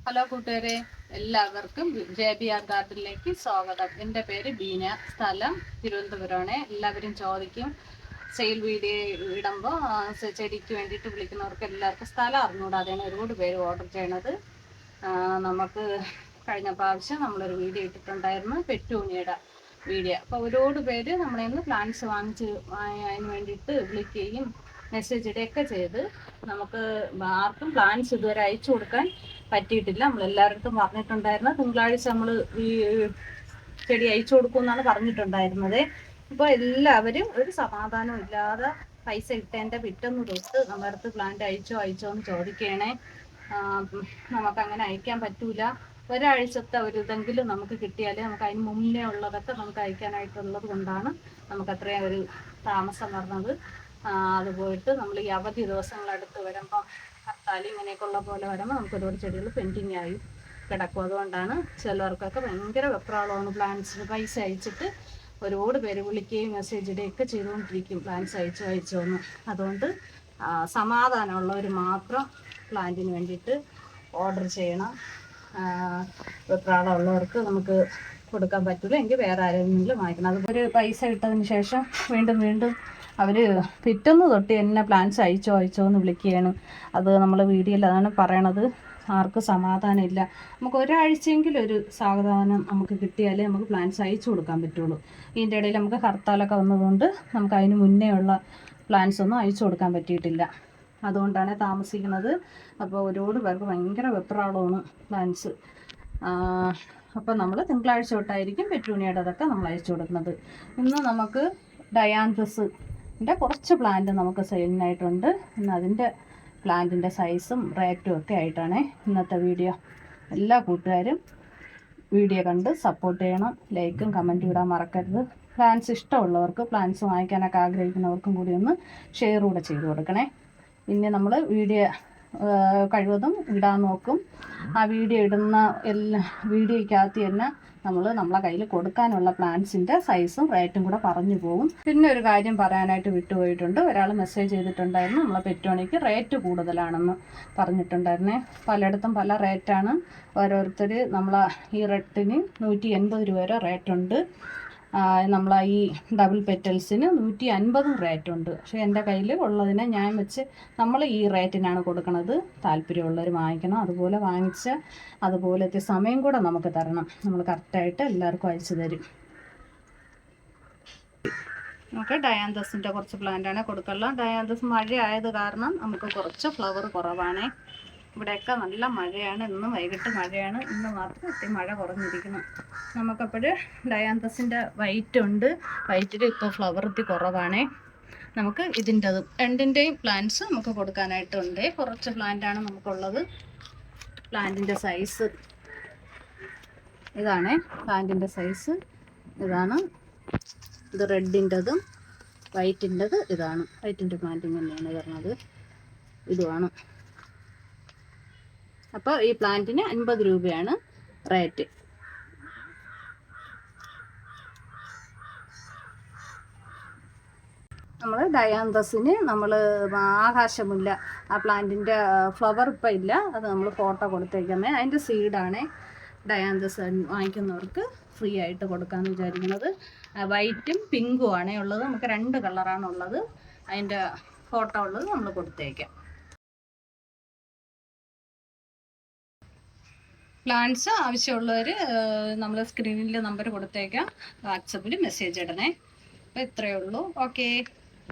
Hello കൂട്ടുകാരെ, എല്ലാവർക്കും JBR ഗാർഡനിലേക്ക് സ്വാഗതം. എൻ്റെ പേര് ബീന, സ്ഥലം തിരുവനന്തപുരമാണ്. എല്ലാവരും ചോദിക്കും സെയിൽ വീഡിയോ ഇടുമ്പോൾ ചെടിക്ക് വേണ്ടിയിട്ട് വിളിക്കുന്നവർക്ക് എല്ലാവർക്കും സ്ഥലം അറിഞ്ഞുകൂടാതെയാണ് ഒരുപാട് പേര് ഓർഡർ ചെയ്യണത്. നമുക്ക് കഴിഞ്ഞ പ്രാവശ്യം നമ്മളൊരു വീഡിയോ ഇട്ടിട്ടുണ്ടായിരുന്നു, പെറ്റൂണിയുടെ വീഡിയോ. അപ്പോൾ ഒരുപാട് പേര് നമ്മളെ നിന്ന് പ്ലാന്റ്സ് വാങ്ങിച്ച് അതിന് വേണ്ടിയിട്ട് വിളിക്കുകയും മെസ്സേജ് ഇടുകയൊക്കെ ചെയ്ത് നമുക്ക് ആർക്കും പ്ലാന്റ്സ് ഇതുവരെ അയച്ചു കൊടുക്കാൻ പറ്റിയിട്ടില്ല. നമ്മളെല്ലാവരുടെ പറഞ്ഞിട്ടുണ്ടായിരുന്നു തിങ്കളാഴ്ച നമ്മൾ ഈ ചെടി അയച്ചു കൊടുക്കുമെന്നാണ് പറഞ്ഞിട്ടുണ്ടായിരുന്നത്. ഇപ്പോൾ എല്ലാവരും ഒരു സമാധാനം ഇല്ലാതെ പൈസ ഇട്ടതിൻ്റെ പിറ്റൊന്ന് തൊട്ട് നമ്മുടെ അടുത്ത് പ്ലാന്റ് അയച്ചോ എന്ന് ചോദിക്കണേ. നമുക്കങ്ങനെ അയക്കാൻ പറ്റൂല. ഒരാഴ്ചത്തെ ഒരു ഇതെങ്കിലും നമുക്ക് കിട്ടിയാലേ നമുക്ക് അതിന് മുന്നേ ഉള്ളതൊക്കെ നമുക്ക് അയക്കാനായിട്ടുള്ളത് കൊണ്ടാണ് നമുക്ക് അത്രയും ഒരു താമസം വരുന്നത്. അത് പോയിട്ട് നമ്മൾ ഈ അവധി ദിവസങ്ങളടുത്ത് വരുമ്പോൾ ഹർത്താൽ ഇങ്ങനെയൊക്കെയുള്ള പോലെ വരുമ്പോൾ നമുക്ക് ഒരുപാട് ചെടികൾ പെൻഡിങ് ആയി കിടക്കും. അതുകൊണ്ടാണ് ചിലർക്കൊക്കെ ഭയങ്കര വെപ്രാളമാണ്. പ്ലാന്റ്സിന് പൈസ അയച്ചിട്ട് ഒരുപാട് പേര് വിളിക്കുകയും മെസ്സേജ് ഇടുകയൊക്കെ ചെയ്തുകൊണ്ടിരിക്കും പ്ലാന്റ്സ് അയച്ചോന്ന്. അതുകൊണ്ട് സമാധാനമുള്ളവർ മാത്രം പ്ലാന്റിന് വേണ്ടിയിട്ട് ഓർഡർ ചെയ്യണം. വെപ്രാളമുള്ളവർക്ക് നമുക്ക് കൊടുക്കാൻ പറ്റില്ല, എങ്കിൽ വേറെ ആരെങ്കിലും വാങ്ങിക്കണം. അതുപോലെ പൈസ ഇട്ടതിന് ശേഷം വീണ്ടും അവർ പിറ്റൊന്ന് തൊട്ട് എന്നെ പ്ലാന്റ്സ് അയച്ചോ എന്ന് വിളിക്കുകയാണ്. അത് നമ്മൾ വീഡിയോയിൽ അതാണ് പറയണത്. ആർക്കും സമാധാനം ഇല്ല. നമുക്ക് ഒരാഴ്ചയെങ്കിലും ഒരു സാവധാനം നമുക്ക് കിട്ടിയാലേ നമുക്ക് പ്ലാന്റ്സ് അയച്ചു കൊടുക്കാൻ പറ്റുള്ളൂ. ഇതിൻ്റെ ഇടയിൽ നമുക്ക് ഹർത്താലൊക്കെ വന്നതുകൊണ്ട് നമുക്ക് അതിന് മുന്നേ ഉള്ള പ്ലാന്റ്സ് ഒന്നും അയച്ചു കൊടുക്കാൻ പറ്റിയിട്ടില്ല. അതുകൊണ്ടാണ് താമസിക്കുന്നത്. അപ്പോൾ ഒരുപാട് പേർക്ക് ഭയങ്കര വെപ്രാളമാണ് പ്ലാന്റ്സ്. അപ്പോൾ നമ്മൾ തിങ്കളാഴ്ച തൊട്ടായിരിക്കും പെറ്റൂണിയുടെ അതൊക്കെ നമ്മൾ അയച്ചു കൊടുക്കുന്നത്. ഇന്ന് നമുക്ക് ഡയാന്തസിൻ്റെ കുറച്ച് പ്ലാന്റ് നമുക്ക് സെയിലിനായിട്ടുണ്ട്. ഇന്ന് അതിൻ്റെ പ്ലാന്റിൻ്റെ സൈസും റേറ്റും ഒക്കെ ആയിട്ടാണ് ഇന്നത്തെ വീഡിയോ. എല്ലാ കൂട്ടുകാരും വീഡിയോ കണ്ട് സപ്പോർട്ട് ചെയ്യണം. ലൈക്കും കമൻറ്റും ഇടാൻ മറക്കരുത്. പ്ലാന്റ്സ് ഇഷ്ടമുള്ളവർക്ക്, പ്ലാന്റ്സ് വാങ്ങിക്കാനൊക്കെ ആഗ്രഹിക്കുന്നവർക്കും കൂടി ഒന്ന് ഷെയർ കൂടെ ചെയ്ത് കൊടുക്കണേ. പിന്നെ നമ്മൾ വീഡിയോ കഴിവതും ഇടാൻ നോക്കും. ആ വീഡിയോ ഇടുന്ന വീഡിയോയ്ക്കകത്ത് തന്നെ നമ്മളെ കയ്യിൽ കൊടുക്കാനുള്ള പ്ലാന്റ്സിൻ്റെ സൈസും റേറ്റും കൂടെ പറഞ്ഞു പോകും. പിന്നെ ഒരു കാര്യം പറയാനായിട്ട് വിട്ടുപോയിട്ടുണ്ട്. ഒരാൾ മെസ്സേജ് ചെയ്തിട്ടുണ്ടായിരുന്നു നമ്മളെ പെറ്റോണിക്ക് റേറ്റ് കൂടുതലാണെന്ന് പറഞ്ഞിട്ടുണ്ടായിരുന്നേ. പലയിടത്തും പല റേറ്റാണ്. ഓരോരുത്തർ നമ്മളെ ഈ റെഡിന് 180 രൂപ വരെ റേറ്റുണ്ട്. നമ്മളെ ഈ ഡബിൾ പെറ്റൽസിന് 150 റേറ്റുണ്ട്. പക്ഷേ എൻ്റെ കയ്യിൽ ഉള്ളതിനെ ഞാൻ വെച്ച് നമ്മൾ ഈ റേറ്റിനാണ് കൊടുക്കുന്നത്. താല്പര്യമുള്ളവർ വാങ്ങിക്കണം. അതുപോലെ വാങ്ങിച്ച അതുപോലത്തെ സമയം കൂടെ നമുക്ക് തരണം. നമ്മൾ കറക്റ്റായിട്ട് എല്ലാവർക്കും അയച്ചു തരും. നമുക്ക് ഡയാന്തസിൻ്റെ കുറച്ച് പ്ലാന്റാണ് കൊടുക്കുള്ള. ഡയാന്തസ് മഴ ആയത് കാരണം നമുക്ക് കുറച്ച് ഫ്ലവർ കുറവാണേ. ഇവിടെയൊക്കെ നല്ല മഴയാണ്. ഇന്നും വൈകിട്ട് മഴയാണ്. ഇന്ന് മാത്രം മഴ കുറഞ്ഞിരിക്കുന്നു. നമുക്കപ്പോൾ ഡയാന്തസിൻ്റെ വൈറ്റ് ഉണ്ട്. വൈറ്റിൽ ഇപ്പോൾ ഫ്ലവർ കുറവാണേ. നമുക്ക് ഇതിൻ്റെതും രണ്ടിൻ്റെയും പ്ലാന്റ്സ് നമുക്ക് കൊടുക്കാനായിട്ടുണ്ട്. കുറച്ച് പ്ലാന്റാണ് നമുക്കുള്ളത്. പ്ലാന്റിൻ്റെ സൈസ് ഇതാണ്. പ്ലാന്റിൻ്റെ സൈസ് ഇതാണ്. ഇത് റെഡിൻ്റെതും വൈറ്റിൻ്റെത് ഇതാണ്. വൈറ്റിൻ്റെ പ്ലാന്റിങ് തന്നെയാണ് വരുന്നത്. ഇതുമാണ്. അപ്പോൾ ഈ പ്ലാന്റിന് 50 രൂപയാണ് റേറ്റ്. നമ്മൾ ഡയാന്തസിന് നമ്മൾ ആകാശമുല്ല, ആ പ്ലാന്റിൻ്റെ ഫ്ലവർ ഇപ്പം ഇല്ല. അത് നമ്മൾ ഫോട്ടോ കൊടുത്തേക്കുന്നത്. അതിൻ്റെ സീഡാണ് ഡയാന്തസ് വാങ്ങിക്കുന്നവർക്ക് ഫ്രീ ആയിട്ട് കൊടുക്കാമെന്ന് വിചാരിക്കുന്നത്. വൈറ്റും പിങ്കും ആണേ ഉള്ളത്. നമുക്ക് 2 കളറാണ് ഉള്ളത്. അതിൻ്റെ ഫോട്ടോ ഉള്ളത് നമ്മൾ കൊടുത്തേക്കാം. പ്ലാന്റ്സ് ആവശ്യമുള്ളവർ നമ്മൾ സ്ക്രീനിൽ നമ്പർ കൊടുത്തേക്കാം. വാട്സപ്പിൽ മെസ്സേജ് ഇടണേ. അപ്പോൾ ഇത്രയേ ഉള്ളൂ. ഓക്കേ.